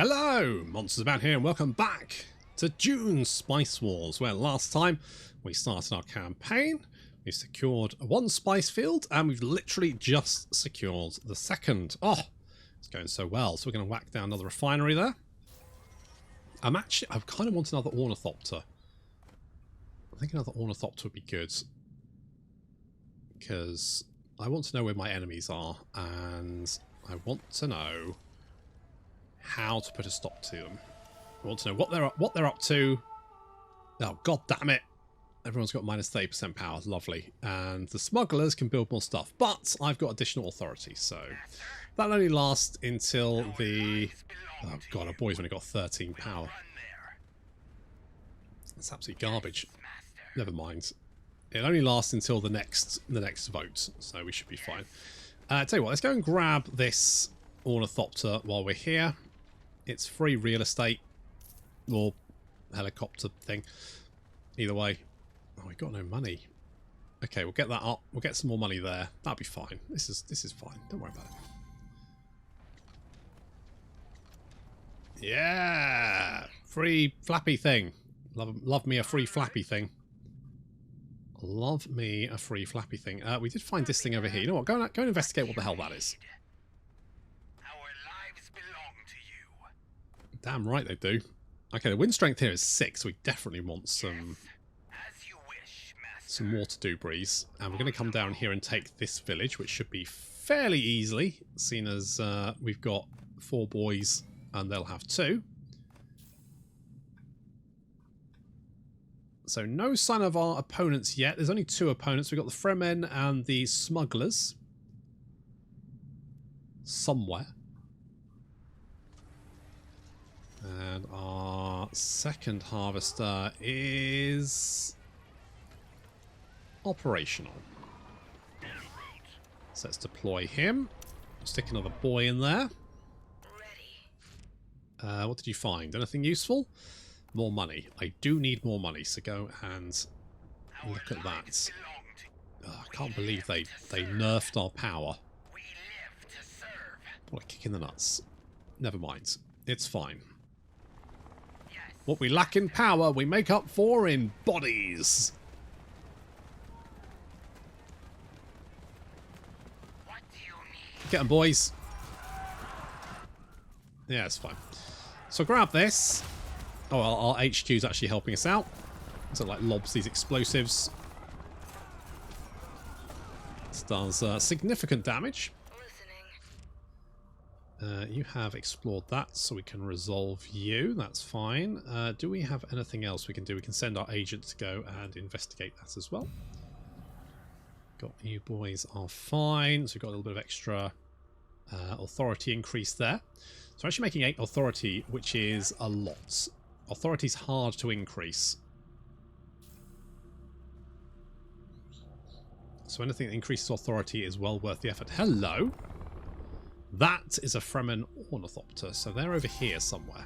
Hello, Monsters About here, and welcome back to Dune Spice Wars, where last time we started our campaign, we secured one spice field, and we've literally just secured the second. Oh, it's going so well. So we're going to whack down another refinery there. I kind of want another ornithopter. I think another ornithopter would be good, because I want to know where my enemies are, and I want to know how to put a stop to them. I want to know what they're up to. Oh, god damn it. Everyone's got minus 30% power. Lovely. And the smugglers can build more stuff. But I've got additional authority, so that'll only last until the... Oh god, our boy's only got 13 power. That's absolute garbage. Never mind. It'll only last until the next vote, so we should be fine. Tell you what, let's go and grab this ornithopter while we're here. It's free real estate or helicopter thing. Either way. Oh, we've got no money. Okay, we'll get that up. We'll get some more money there. That'll be fine. This is fine. Don't worry about it. Yeah! Free flappy thing. Love me a free flappy thing. Love me a free flappy thing. We did find this thing over here. You know what? Go and investigate what the hell that is. Damn right they do. Okay, the wind strength here is 6. We definitely want some water debris. And we're going to come down here and take this village, which should be fairly easily, seeing as we've got 4 boys and they'll have 2. So no sign of our opponents yet. There's only 2 opponents. We've got the Fremen and the smugglers. Somewhere. And our second harvester is operational. So let's deploy him. Stick another boy in there. What did you find? Anything useful? More money. I do need more money, so go and look at that. Oh, I can't believe they nerfed our power. What a kick in the nuts. Never mind. It's fine. What we lack in power, we make up for in bodies. Get them, boys. Yeah, it's fine. So grab this. Oh, our HQ is actually helping us out. So it like lobs these explosives. This does significant damage. You have explored that, so we can resolve you. That's fine. Do we have anything else we can do? We can send our agent to go and investigate that as well. Got you boys are fine. So we've got a little bit of extra authority increase there. So we're actually making 8 authority, which is a lot. Authority's hard to increase. So anything that increases authority is well worth the effort. Hello! That is a Fremen ornithopter, so they're over here somewhere.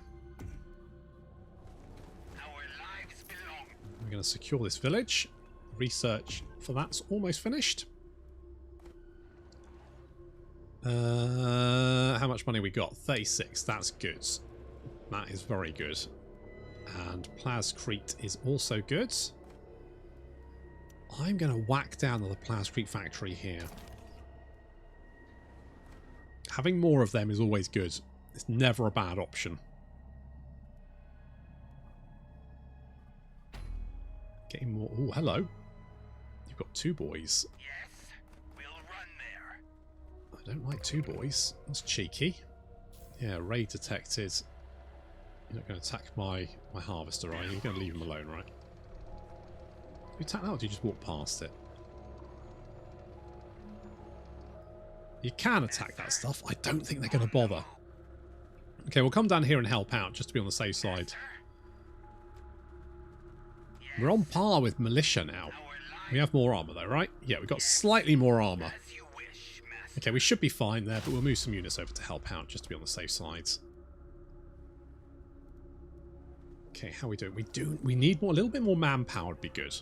We're going to secure this village. Research for that's almost finished. How much money we got? 36. That's good. That is very good. And Plascrete is also good. I'm going to whack down the Plascrete factory here. Having more of them is always good. It's never a bad option. Getting more... Oh, hello. You've got 2 boys. Yes, we'll run there. I don't like 2 boys. That's cheeky. Yeah, raid detected. You're not going to attack my harvester, are you? You're going to leave him alone, right? Do you attack that or do you just walk past it? You can attack that stuff. I don't think they're going to bother. Okay, we'll come down here and help out just to be on the safe side. We're on par with militia now. We have more armor though, right? Yeah, we've got slightly more armor. Okay, we should be fine there, but we'll move some units over to help out just to be on the safe side. Okay, how are we doing? We need more, a little bit more manpower would be good.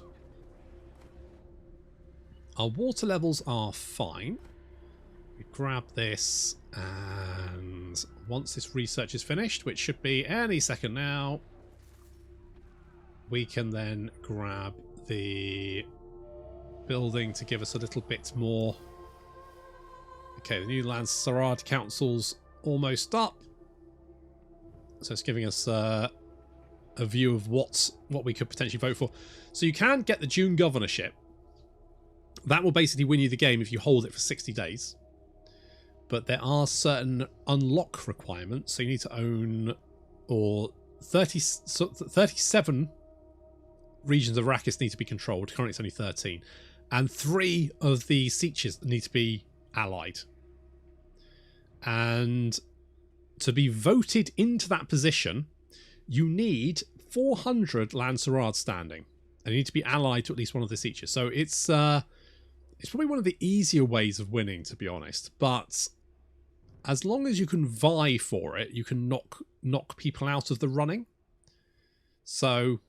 Our water levels are fine. We grab this And once this research is finished, which should be any second now, we can then grab the building to give us a little bit more. Okay, the new Landsarad Council's almost up. So it's giving us a view of what we could potentially vote for. So you can get the Dune governorship. That will basically win you the game if you hold it for 60 days. But there are certain unlock requirements. So you need to own 37 regions of Arrakis need to be controlled. Currently it's only 13. And 3 of the sieges need to be allied. And to be voted into that position, you need 400 Landsarad standing. And you need to be allied to at least one of the sieges. So it's probably one of the easier ways of winning, to be honest. But as long as you can vie for it, you can knock people out of the running. So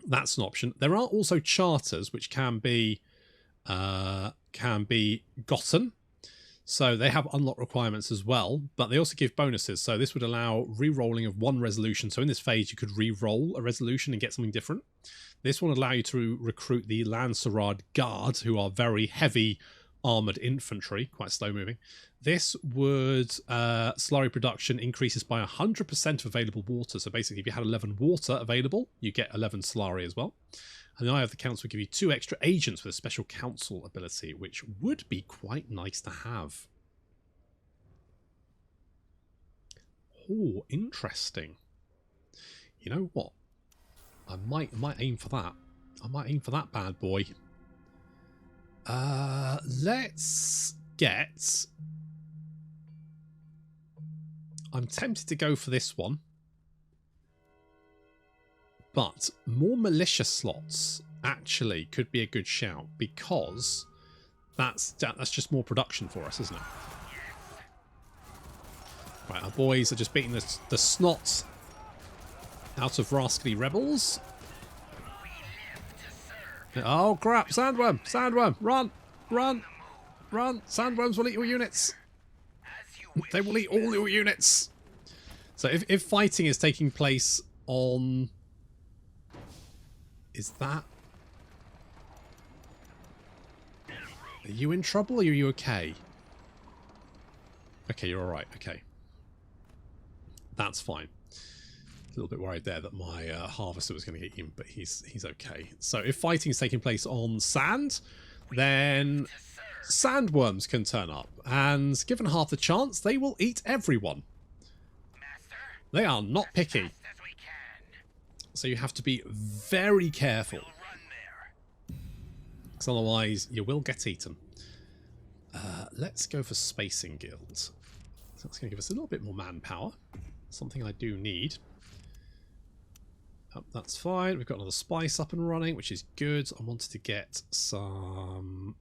that's an option. There are also charters which can be gotten. So they have unlock requirements as well, but they also give bonuses. So this would allow re-rolling of 1 resolution. So in this phase, you could re-roll a resolution and get something different. This will allow you to recruit the Landsarad Guard, who are very heavy armoured infantry, quite slow moving. This would slurry production increases by 100% of available water. So basically, if you had 11 water available, you get 11 slurry as well. And the Eye of the Council will give you 2 extra agents with a special council ability, which would be quite nice to have. Oh, interesting. You know what? I might aim for that. I might aim for that bad boy. Let's get... I'm tempted to go for this one. But more militia slots actually could be a good shout, because that's just more production for us, isn't it? Right, our boys are just beating the snot out of rascally rebels. Oh crap, sandworm! Sandworm! Run! Run! Run! Sandworms will eat your units! They will eat all your units! So if fighting is taking place on... Is that... Are you in trouble or are you okay? Okay, you're alright. Okay. That's fine. A little bit worried there that my harvester was going to get him, but he's okay. So if fighting is taking place on sand, then sandworms can turn up. And given half the chance, they will eat everyone. They are not picky. So you have to be very careful, because otherwise you will get eaten. Let's go for Spacing Guild. So that's going to give us a little bit more manpower. Something I do need. That's fine. We've got another spice up and running, which is good. I wanted to get some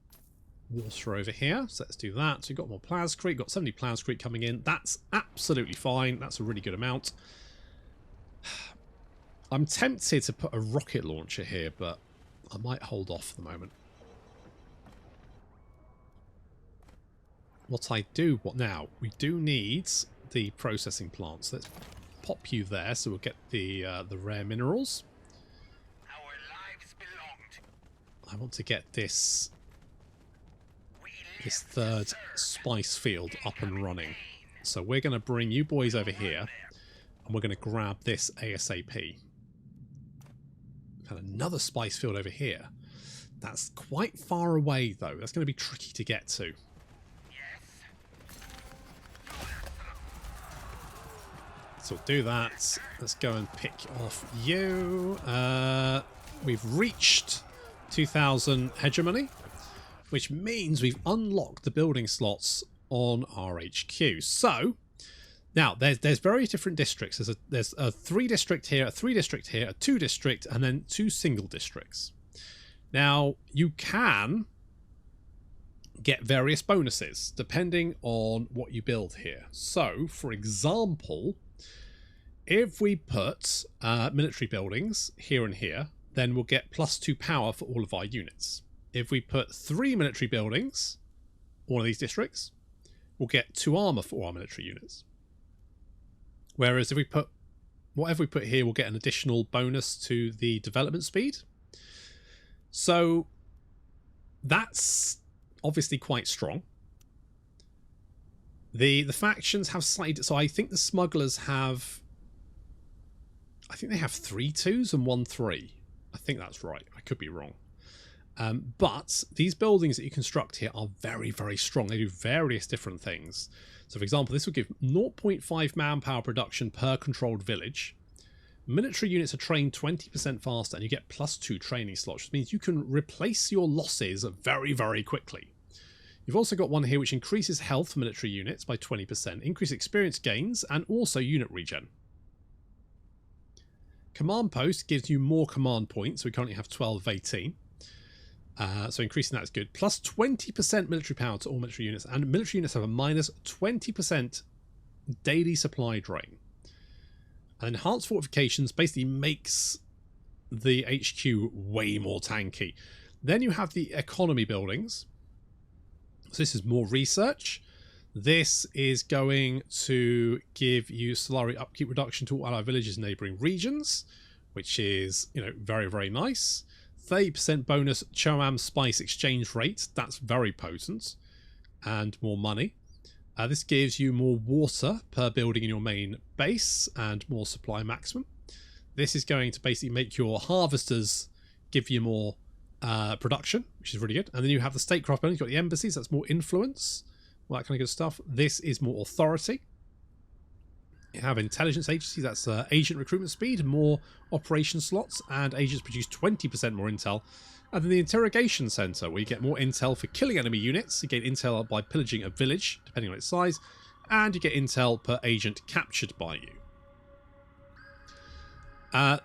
water over here, so let's do that. So we've got more Plascrete. Got 70 Plascrete coming in. That's absolutely fine. That's a really good amount. I'm tempted to put a rocket launcher here, but I might hold off for the moment. What now? We do need the processing plants. Let's pop you there, so we'll get the rare minerals. Our lives belonged. I want to get this third spice field up and running. So we're going to bring you boys over here, and we're going to grab this ASAP. And another spice field over here. That's quite far away, though. That's going to be tricky to get to. So we'll do that. Let's go and pick off you. We've reached 2000 hegemony, which means we've unlocked the building slots on our HQ. So now there's very different districts. There's a 3 district here, a 3 district here, a 2 district, and then 2 single districts. Now you can get various bonuses depending on what you build here. So for example, if we put military buildings here and here, then we'll get +2 power for all of our units. If we put 3 military buildings, one of these districts, we'll get 2 armor for our military units. Whereas if we put whatever we put here, we'll get an additional bonus to the development speed. So that's obviously quite strong. The factions have slightly... So I think the smugglers have... I think they have 3 2s and 1 3. I think that's right. I could be wrong. But these buildings that you construct here are very, very strong. They do various different things. So, for example, this will give 0.5 manpower production per controlled village. Military units are trained 20% faster, and you get +2 training slots, which means you can replace your losses very, very quickly. You've also got one here which increases health for military units by 20%, increase experience gains, and also unit regen. Command post gives you more command points, so we currently have 12 of 18. So increasing that is good. Plus 20% military power to all military units, and military units have a minus 20% daily supply drain. And enhanced fortifications basically makes the HQ way more tanky. Then you have the economy buildings. So this is more research. This is going to give you salary upkeep reduction to all allied villages in neighbouring regions, which is, you know, very, very nice. 30% bonus Choam spice exchange rate. That's very potent. And more money. This gives you more water per building in your main base and more supply maximum. This is going to basically make your harvesters give you more production, which is really good. And then you have the statecraft buildings. You've got the embassies. That's more influence. All that kind of good stuff. This is more authority. You have intelligence agencies. That's agent recruitment speed, more operation slots, and agents produce 20% more intel. And then the interrogation center, where you get more intel for killing enemy units. You get intel by pillaging a village, depending on its size, and you get intel per agent captured by you.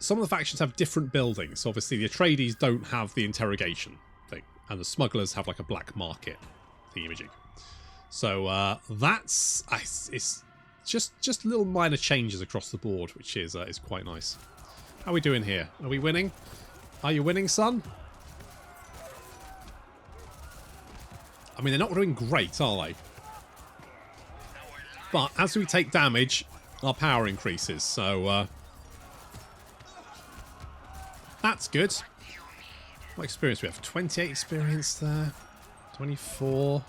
Some of the factions have different buildings. So obviously the Atreides don't have the interrogation thing, and the smugglers have like a black market thingamajig. So that's it's just little minor changes across the board, which is quite nice. How are we doing here? Are we winning? Are you winning, son? I mean, they're not doing great, are they? But as we take damage, our power increases, so that's good. What experience do we have? 28 experience there. 24.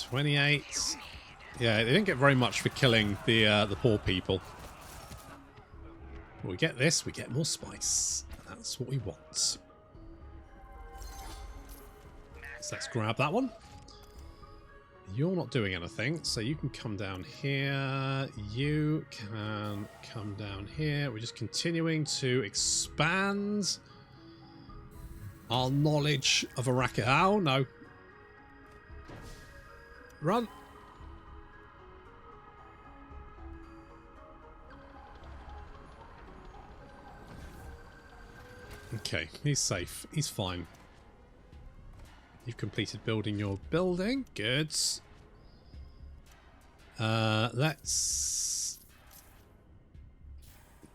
28. Yeah, they didn't get very much for killing the poor people. When we get this, we get more spice. That's what we want. So let's grab that one. You're not doing anything, so you can come down here. You can come down here. We're just continuing to expand our knowledge of Arrakis. Oh, no. Run. Okay, he's safe. He's fine. You've completed building your building. Good. Let's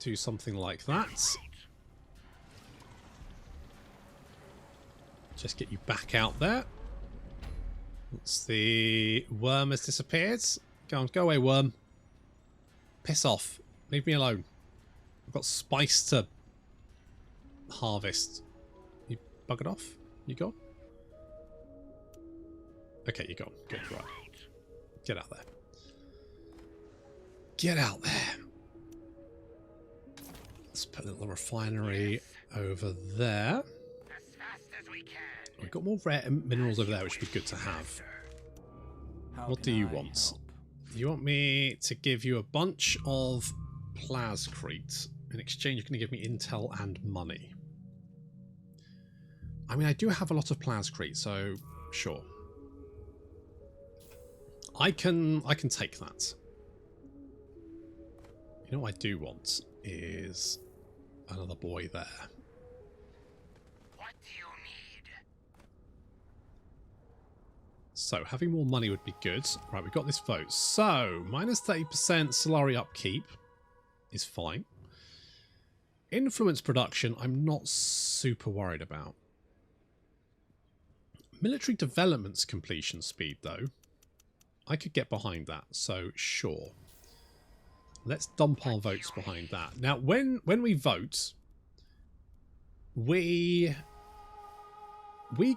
do something like that. Just get you back out there. Once the worm has disappeared. Go on, go away, worm. Piss off. Leave me alone. I've got spice to harvest. You buggered off? You gone? Okay, you're gone. Good, right. Get out there. Get out there. Let's put a little refinery over there. We've got more rare minerals over there, which would be good to have. What do you want? You want me to give you a bunch of plascrete. In exchange, you're going to give me intel and money. I mean, I do have a lot of plascrete, so sure. I can take that. You know what I do want is another boy there. What do you need? So having more money would be good. Right, we've got this vote. So minus 30% salary upkeep is fine. Influence production, I'm not super worried about. Military development's completion speed, though. I could get behind that, so sure. Let's dump our votes behind that. Now, when we vote, we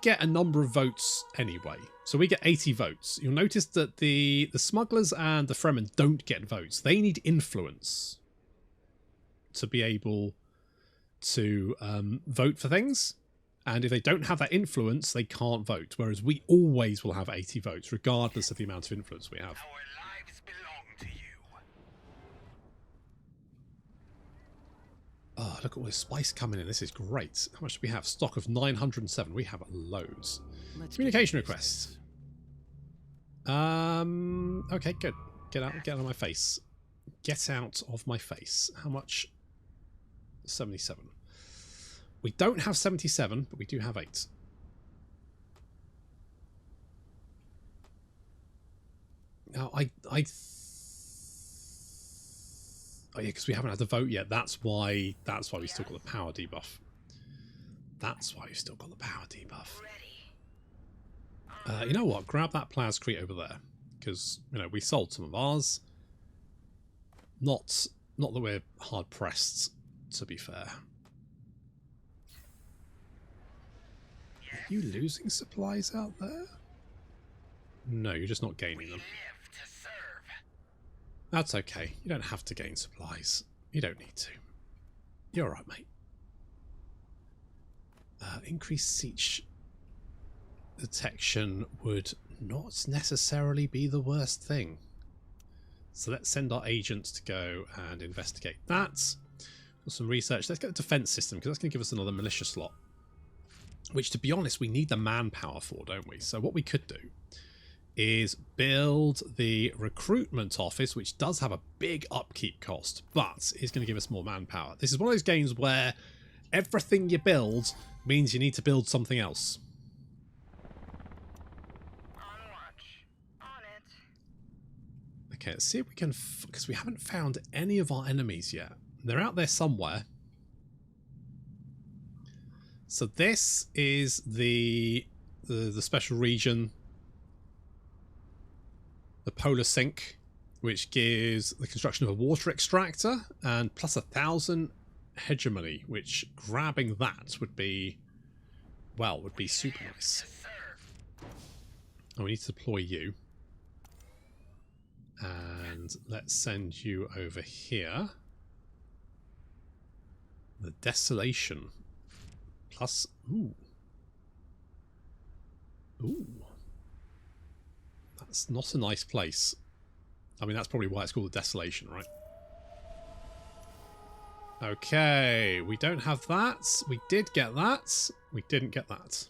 get a number of votes anyway. So we get 80 votes. You'll notice that the smugglers and the Fremen don't get votes. They need influence to be able to vote for things. And if they don't have that influence, they can't vote. Whereas we always will have 80 votes, regardless of the amount of influence we have. Our lives belong to you. Oh, look at all this spice coming in. This is great. How much do we have? Stock of 907. We have loads. Communication requests. Okay, good. Get out of my face. Get out of my face. How much? 77. We don't have 77, but we do have 8. Now, oh yeah, because we haven't had the vote yet. That's why we still got the power debuff. That's why we've still got the power debuff. You know what? Grab that plascrete over there, because we sold some of ours. Not that we're hard pressed, to be fair. Are you losing supplies out there? No, you're just not gaining them. That's okay. You don't have to gain supplies. You don't need to. You're alright, mate. Increased siege detection would not necessarily be the worst thing. So let's send our agents to go and investigate that. For some research. Let's get the defense system, because that's going to give us another militia slot. Which, to be honest, we need the manpower for, don't we? So what we could do is build the recruitment office, which does have a big upkeep cost, but is going to give us more manpower. This is one of those games where everything you build means you need to build something else. On watch. On it. Okay, let's see if we can... because we haven't found any of our enemies yet. They're out there somewhere. So this is the special region, the polar sink, which gives the construction of a water extractor and plus 1,000 hegemony, which grabbing that would be, well, would be super nice. Oh, we need to deploy you. And let's send you over here. The desolation. Plus, ooh. That's not a nice place. I mean, that's probably why it's called the Desolation, right? Okay, we don't have that. We did get that. We didn't get that.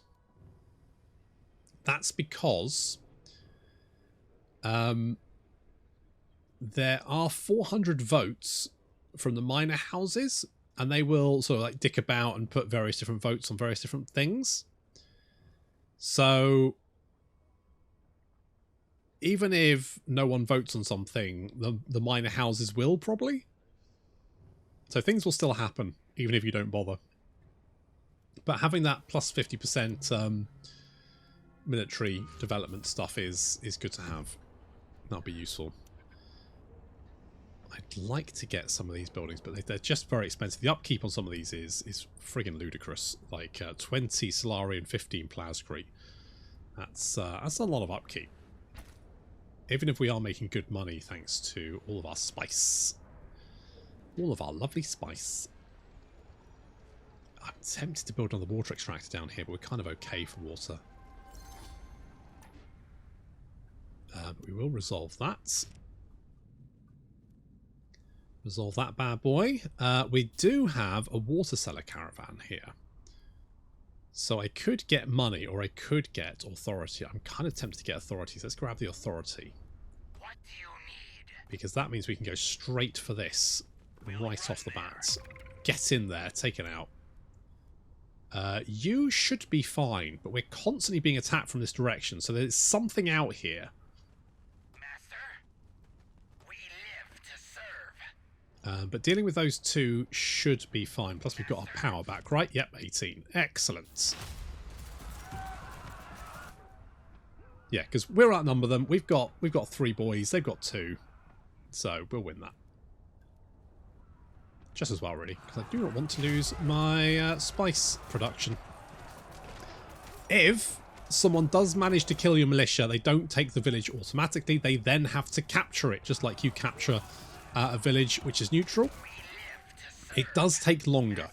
That's because there are 400 votes from the minor houses, and they will sort of like dick about and put various different votes on various different things. So even if no one votes on something, the minor houses will probably. So things will still happen, even if you don't bother. But having that plus 50% military development stuff is good to have. That'll be useful. I'd like to get some of these buildings, but they're just very expensive. The upkeep on some of these is friggin' ludicrous. Like 20 Solari and 15 Plascrete. That's a lot of upkeep. Even if we are making good money thanks to all of our spice. All of our lovely spice. I'm tempted to build another water extractor down here, but we're kind of okay for water. But we will resolve that. Resolve that bad boy. We do have a water cellar caravan here. So I could get money or I could get authority. I'm kind of tempted to get authority. So let's grab the authority. What do you need? Because that means we can go straight for this right off the bat. Get in there, take it out. You should be fine, but we're constantly being attacked from this direction. So there's something out here. But dealing with those two should be fine. Plus we've got our power back, right? Yep, 18. Excellent. Yeah, because we'll outnumber them. We've got 3 boys. They've got 2. So we'll win that. Just as well, really, because I do not want to lose my spice production. If someone does manage to kill your militia, they don't take the village automatically. They then have to capture it, just like you capture a village which is neutral. It does take longer.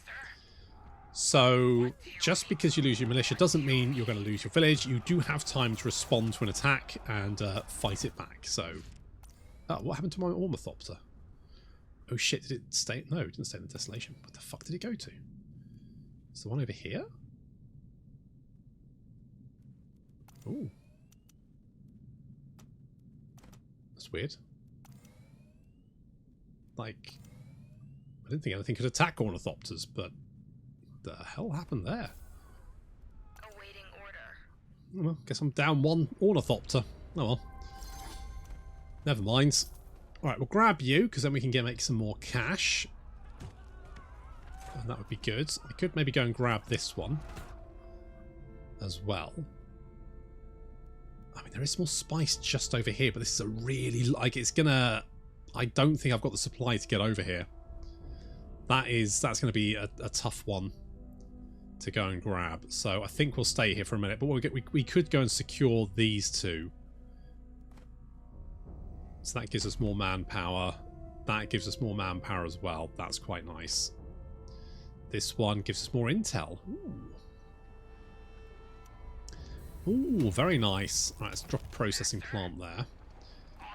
So just because you lose your militia doesn't mean you're going to lose your village. You do have time to respond to an attack and fight it back. So, what happened to my Ornithopter? Oh shit, did it stay? No, it didn't stay in the desolation. What the fuck did it go to? Is the one over here? Ooh. That's weird. Like, I didn't think anything could attack Ornithopters, but the hell happened there? Awaiting order. Well, guess I'm down 1 Ornithopter. Oh well. Never mind. Alright, we'll grab you, because then we can make some more cash. And that would be good. I could maybe go and grab this one as well. I mean, there is more spice just over here, but this is a really... like, it's gonna... I don't think I've got the supply to get over here. That's going to be a tough one to go and grab. So I think we'll stay here for a minute. But we could go and secure these 2. So that gives us more manpower. That gives us more manpower as well. That's quite nice. This one gives us more intel. Ooh, very nice. Right, let's drop a processing plant there.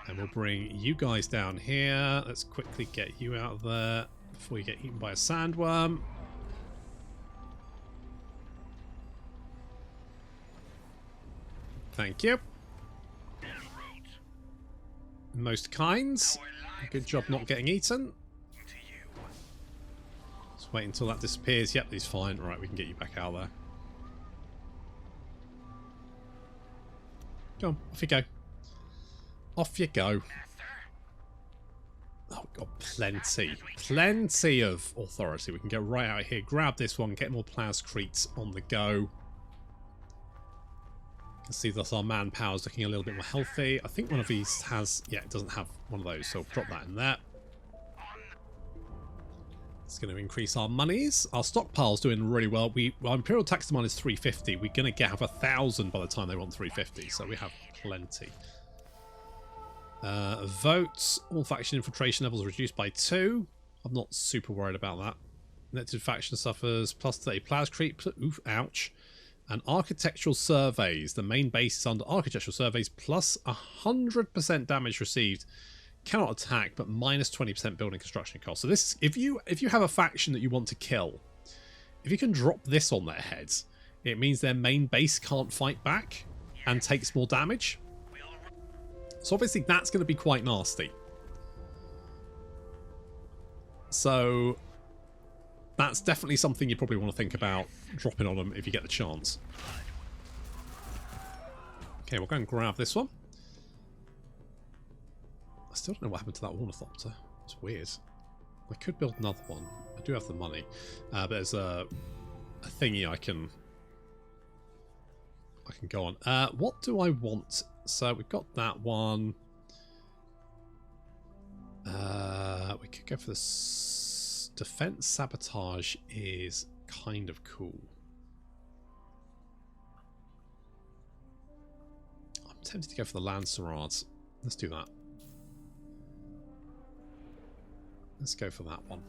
And we'll bring you guys down here. Let's quickly get you out of there before you get eaten by a sandworm. Thank you. Most kinds. Good job not getting eaten. Let's wait until that disappears. Yep, he's fine. Right, we can get you back out there. Go on, off you go. Off you go. Oh, we've got plenty of authority. We can get right out here, grab this one, get more plascretes on the go. You can see that our manpower is looking a little bit more healthy. I think one of these has... yeah, it doesn't have one of those, so I'll drop that in there. It's going to increase our monies. Our stockpile's doing really well. Our Imperial tax demand is 350. We're going to have 1,000 by the time they want 350, so we have plenty. Votes. All faction infiltration levels reduced by 2. I'm not super worried about that. Connected faction suffers plus 30 plascrete. Oof, ouch. And architectural surveys. The main base is under architectural surveys plus 100% damage received. Cannot attack, but minus 20% building construction cost. So this, if you have a faction that you want to kill, if you can drop this on their heads, it means their main base can't fight back and takes more damage. So obviously that's going to be quite nasty. So that's definitely something you probably want to think about dropping on them if you get the chance. Okay, we'll go and grab this one. I still don't know what happened to that Ornithopter. It's weird. I could build another one. I do have the money. But there's a thingy I can go on. What do I want? So we've got that one. We could go for this. Defense sabotage is kind of cool. I'm tempted to go for the Lancerades. Let's do that. Let's go for that one.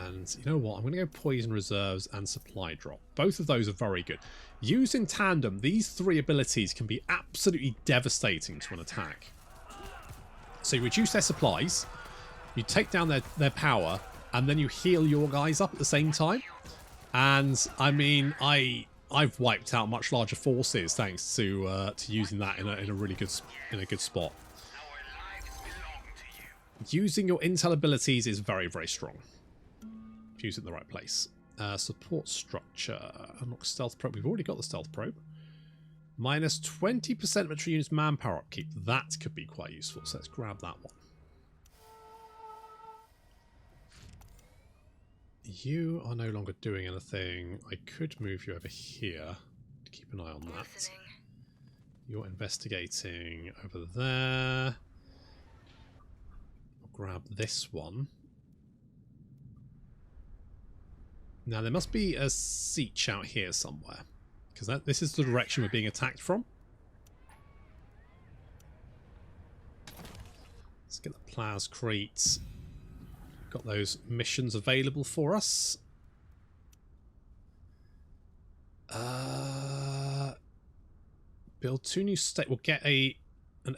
And you know what? I'm going to go Poison Reserves and Supply Drop. Both of those are very good. Used in tandem, these 3 abilities can be absolutely devastating to an attack. So you reduce their supplies, you take down their power, and then you heal your guys up at the same time. And I mean, I've wiped out much larger forces thanks to using that in a really good spot. Using your intel abilities is very, very strong. If you use it in the right place. Support structure. Unlock stealth probe. We've already got the stealth probe. Minus 20% military units manpower upkeep. That could be quite useful. So let's grab that one. You are no longer doing anything. I could move you over here to keep an eye on that. You're investigating over there. I'll grab this one. Now there must be a siege out here somewhere, because this is the direction we're being attacked from. Let's get the Plascrete. Got those missions available for us. Build 2 new state. We'll get an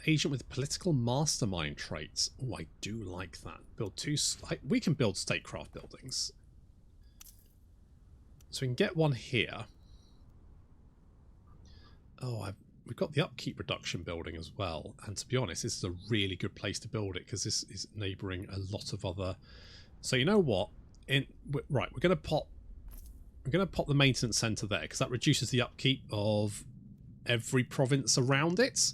agent with political mastermind traits. Oh, I do like that. Build 2. We can build statecraft buildings. So we can get one here. Oh, we've got the upkeep reduction building as well. And to be honest, this is a really good place to build it because this is neighbouring a lot of other. So you know what? Right, we're going to pop the maintenance centre there because that reduces the upkeep of every province around it.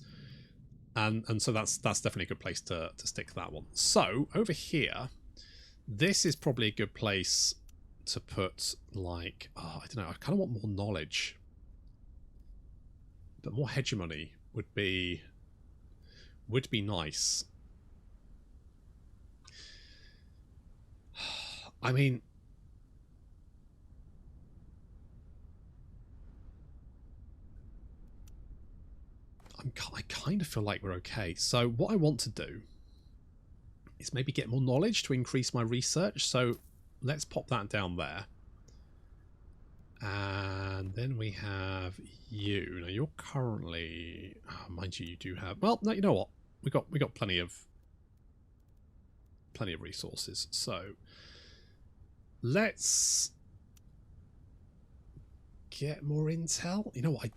And so that's definitely a good place to stick that one. So over here, this is probably a good place to put, like, oh, I don't know, I kind of want more knowledge. But more hegemony would be nice. I mean, I kind of feel like we're okay. So what I want to do is maybe get more knowledge to increase my research. So let's pop that down there. And then we have you. Now you're currently, oh, mind you do have, well, no, you know what? We got plenty of resources. So let's get more intel. You know what? I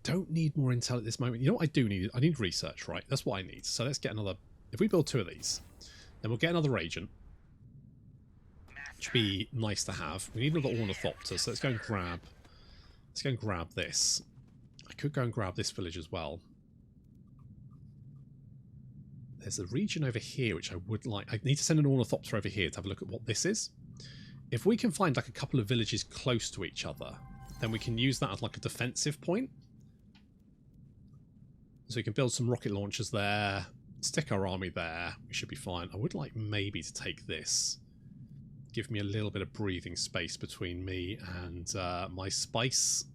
don't need more intel at this moment. You know what I do need? I need research, right? That's what I need. So let's get another. If we build 2 of these, then we'll get another agent. Which would be nice to have. We need another ornithopter, so let's go and grab this. I could go and grab this village as well. There's a region over here which I would like. I need to send an ornithopter over here to have a look at what this is. If we can find like a couple of villages close to each other, then we can use that as like a defensive point. So we can build some rocket launchers there, stick our army there. We should be fine. I would like maybe to take this. Give me a little bit of breathing space between me and my spice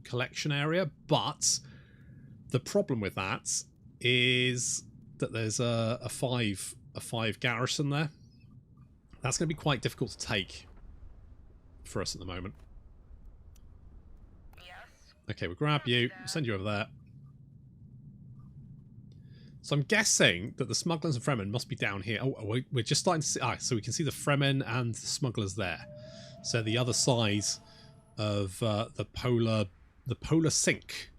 collection area. But the problem with that is that there's a 5 garrison there. That's going to be quite difficult to take for us at the moment. Yes. Okay, we'll grab you, send you over there. So I'm guessing that the smugglers and Fremen must be down here. Oh, we're just starting to see. Ah, so we can see the Fremen and the smugglers there. So the other side of the polar sink.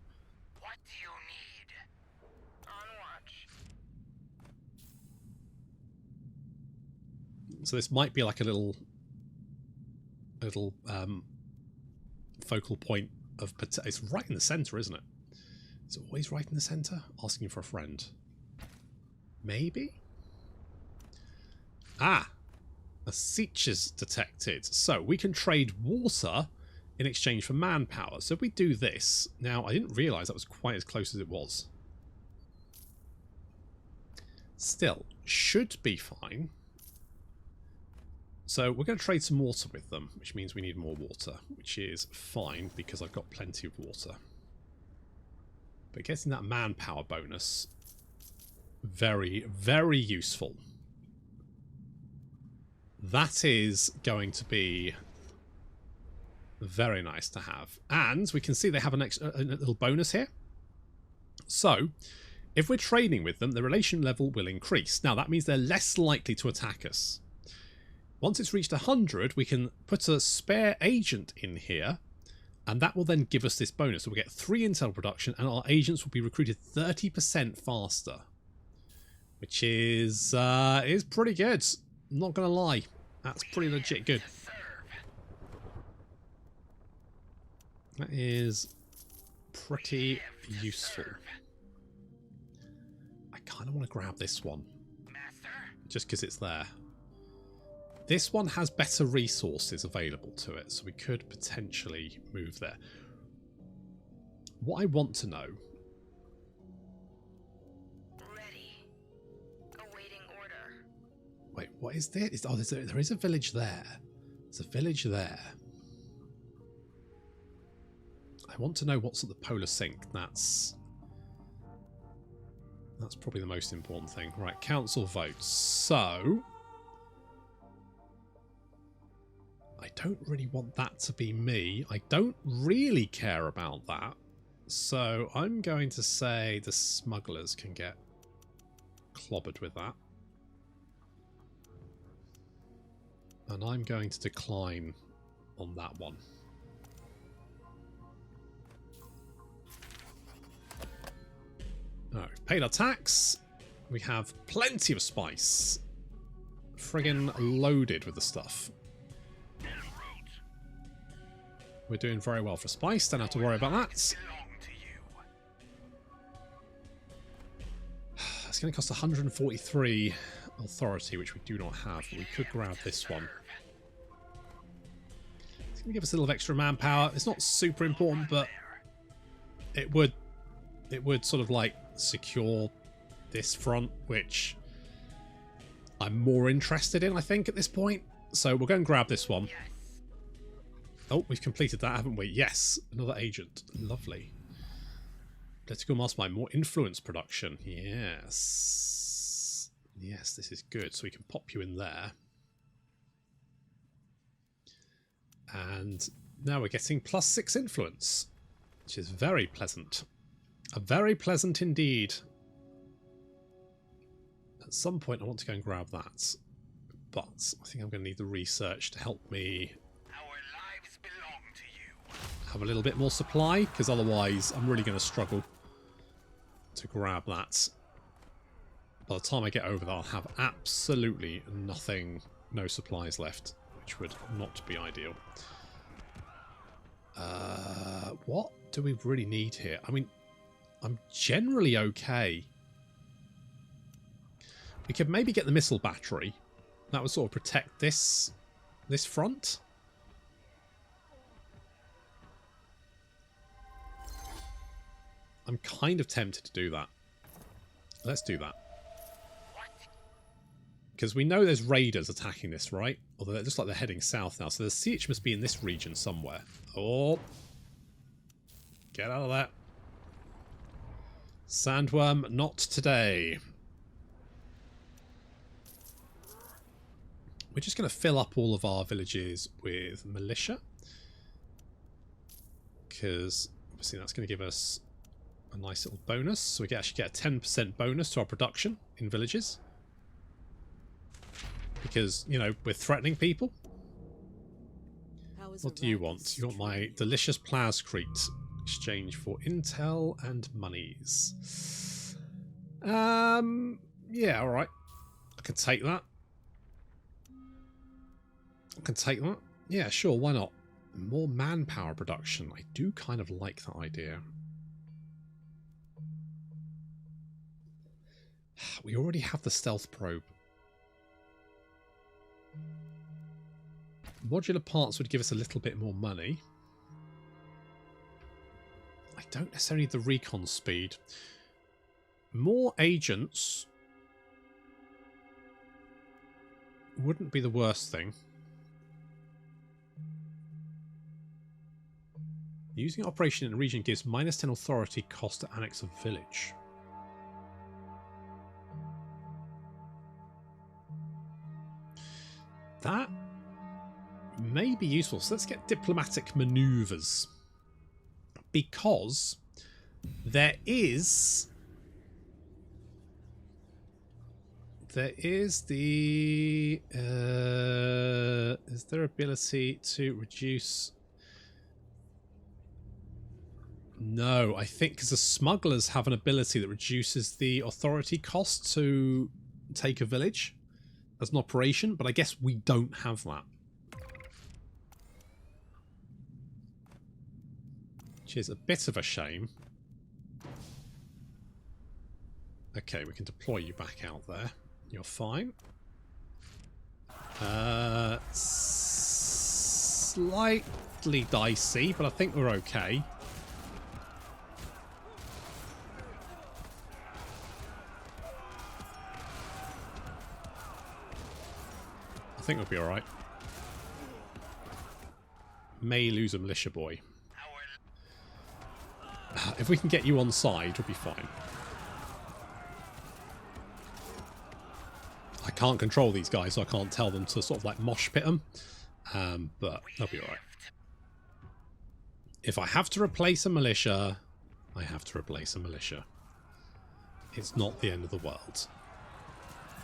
What do you need? On watch. So this might be like a little focal point of. It's right in the center, isn't it? It's always right in the center. Asking for a friend. Maybe? Ah! A siege is detected. So we can trade water in exchange for manpower. So if we do this... Now, I didn't realise that was quite as close as it was. Still, should be fine. So we're going to trade some water with them, which means we need more water, which is fine because I've got plenty of water. But getting that manpower bonus... Very, very useful. That is going to be very nice to have. And we can see they have a little bonus here. So, if we're trading with them, the relation level will increase. Now, that means they're less likely to attack us. Once it's reached 100, we can put a spare agent in here, and that will then give us this bonus. So we'll get 3 intel production, and our agents will be recruited 30% faster. Which is pretty good. I'm not going to lie. That's pretty legit good. That is pretty useful. I kind of want to grab this one. Just because it's there. This one has better resources available to it, so we could potentially move there. What I want to know What is this? Oh, there is a village there. There's a village there. I want to know what's at the polar sink. That's probably the most important thing. Right, council votes. So I don't really want that to be me. I don't really care about that. So I'm going to say the smugglers can get clobbered with that. And I'm going to decline on that one. Alright, we've paid our tax. We have plenty of spice. Friggin' loaded with the stuff. We're doing very well for spice, don't have to worry about that. It's going to cost 143 authority, which we do not have, but we could grab this one. It's going to give us a little extra manpower. It's not super important, but it would sort of like secure this front, which I'm more interested in, I think, at this point. So we'll go and grab this one. Oh, we've completed that, haven't we? Yes, another agent. Lovely. Political mastermind, more influence production. Yes. Yes, this is good. So we can pop you in there. And now we're getting +6 influence, which is very pleasant. Very pleasant indeed. At some point I want to go and grab that. But I think I'm going to need the research to help me have a little bit more supply, because otherwise I'm really going to struggle to grab that. By the time I get over there, I'll have absolutely nothing, no supplies left, which would not be ideal. What do we really need here? I mean, I'm generally okay. We could maybe get the missile battery. That would sort of protect this front. I'm kind of tempted to do that. Let's do that. Because we know there's raiders attacking this, right? Although it looks like they're heading south now. So the siege must be in this region somewhere. Oh. Get out of there. Sandworm, not today. We're just going to fill up all of our villages with militia. Because obviously that's going to give us a nice little bonus. So we can actually get a 10% bonus to our production in villages. Because, you know, we're threatening people. What do you want? You want my delicious plascrete. Exchange for intel and monies. Yeah, alright. I can take that. I can take that. Yeah, sure, why not? More manpower production. I do kind of like that idea. We already have the stealth probe. Modular parts would give us a little bit more money. I don't necessarily need the recon speed. More agents wouldn't be the worst thing. Using operation in a region gives -10 authority cost to annex a village. That may be useful. So let's get diplomatic maneuvers. Because there is the is there ability to reduce? No, I think because the smugglers have an ability that reduces the authority cost to take a village as an operation, but I guess we don't have that. Which is a bit of a shame. Okay, we can deploy you back out there. You're fine. Slightly dicey, but I think we're okay. think we'll be alright. May lose a militia boy. If we can get you on side, we'll be fine. I can't control these guys, so I can't tell them to sort of like mosh pit them. But they'll be alright. If I have to replace a militia, I have to replace a militia. It's not the end of the world.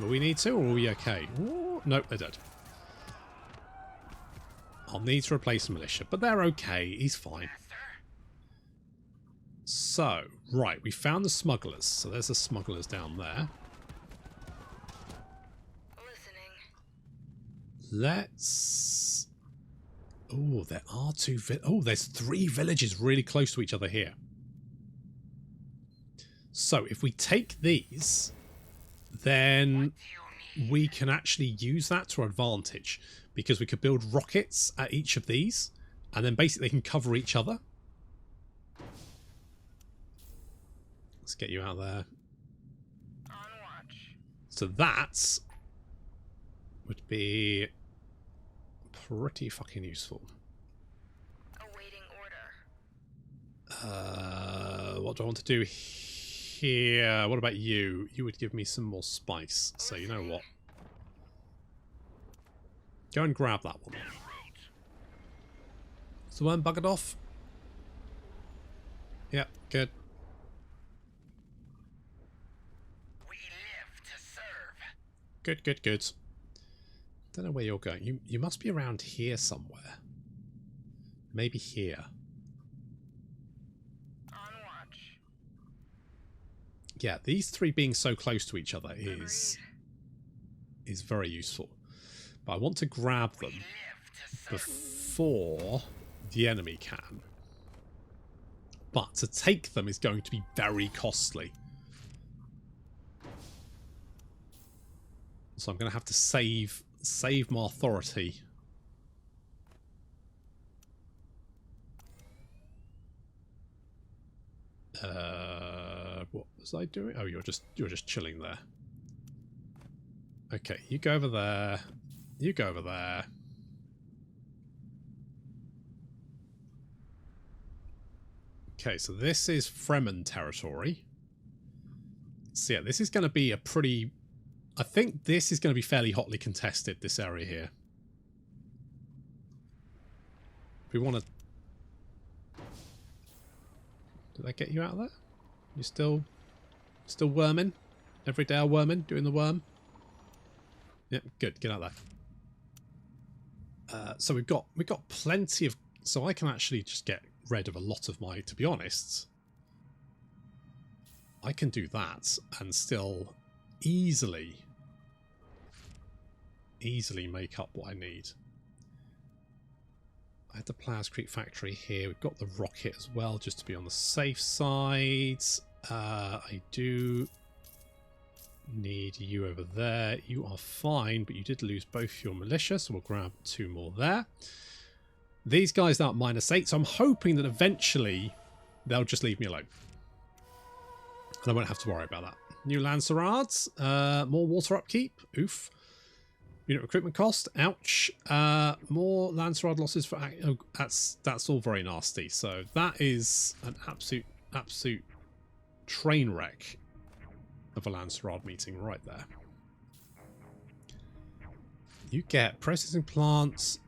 Will we need to, or are we okay? Ooh, nope, they're dead. I'll need to replace a militia, but they're okay. He's fine. So, right, we found the smugglers. So there's the smugglers down there. Let's... Oh, there are two... Oh, there's 3 villages really close to each other here. So, if we take these, then we can actually use that to our advantage. Because we could build rockets at each of these, and then basically they can cover each other. Let's get you out there. On watch. So that would be pretty fucking useful. Awaiting order. What do I want to do here? What about you? You would give me some more spice. So you know what? Go and grab that one. So one buggered off. Yep, good. We live to serve. Good, good, good. Don't know where you're going. You must be around here somewhere. Maybe here. On watch. Yeah, these 3 being so close to each other is very useful. But I want to grab them before the enemy can. But to take them is going to be very costly. So I'm going to have to save my authority. What was I doing? Oh, you're just chilling there. Okay, you go over there. You go over there. Okay, so this is Fremen territory. So yeah, this is going to be a pretty... I think this is going to be fairly hotly contested, this area here. If we want to... Did that get you out of there? You still worming? Every day worming? Doing the worm? Yeah, good. Get out there. So we've got plenty of... So I can actually just get rid of a lot of my... To be honest, I can do that and still easily make up what I need. I had the Plows Creek factory here. We've got the rocket as well, just to be on the safe side. I do need you over there. You are fine, but you did lose both your militia, so we'll grab 2 more there. These guys are at -8, so I'm hoping that eventually they'll just leave me alone. And I won't have to worry about that. New Lancerades, more water upkeep. Oof. Unit recruitment cost. Ouch. More Lancerade losses for... Oh, that's all very nasty. So that is an absolute train wreck of a Lancerade meeting right there. You get processing plants.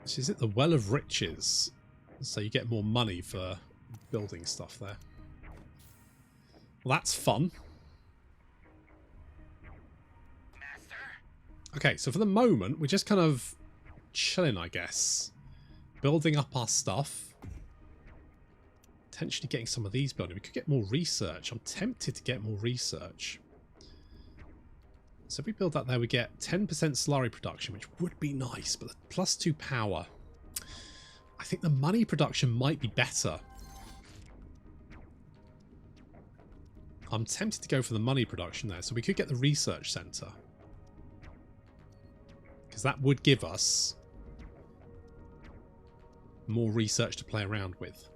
Is it the Well of Riches? So you get more money for building stuff there. Well, that's fun. Okay, so for the moment, we're just kind of chilling, I guess. Building up our stuff. Potentially getting some of these building. We could get more research. I'm tempted to get more research. So if we build that there, we get 10% slurry production, which would be nice, but +2 power. I think the money production might be better. I'm tempted to go for the money production there, so we could get the research centre. Because that would give us more research to play around with.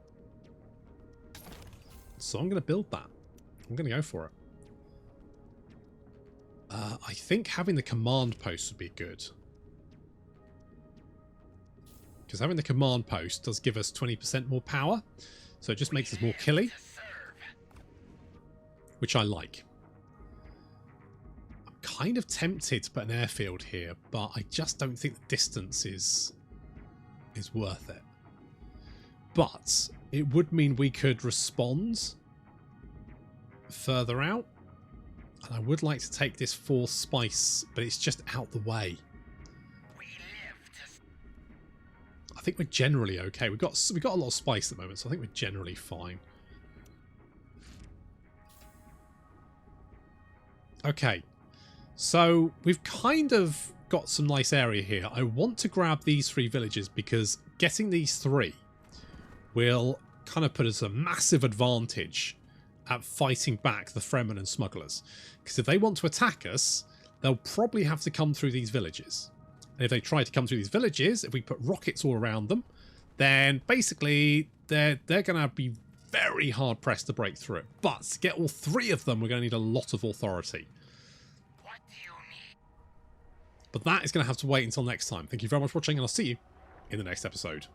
So I'm going to build that. I'm going to go for it. I think having the command post would be good. Because having the command post does give us 20% more power. So it just makes us more killy, To serve. which I like. I'm kind of tempted to put an airfield here, but I just don't think the distance is worth it. But it would mean we could respond further out. And I would like to take this 4th spice, but it's just out the way. We live to I think we're generally okay. We've got a lot of spice at the moment, so I think we're generally fine. Okay, so we've kind of got some nice area here. I want to grab these 3 villages because getting these 3 will kind of put us a massive advantage at fighting back the Fremen and smugglers. Because if they want to attack us, they'll probably have to come through these villages. And if they try to come through these villages, if we put rockets all around them, then basically they're going to be very hard pressed to break through it. But to get all 3 of them, we're going to need a lot of authority. what do you need? But that is going to have to wait until next time. Thank you very much for watching, and I'll see you in the next episode.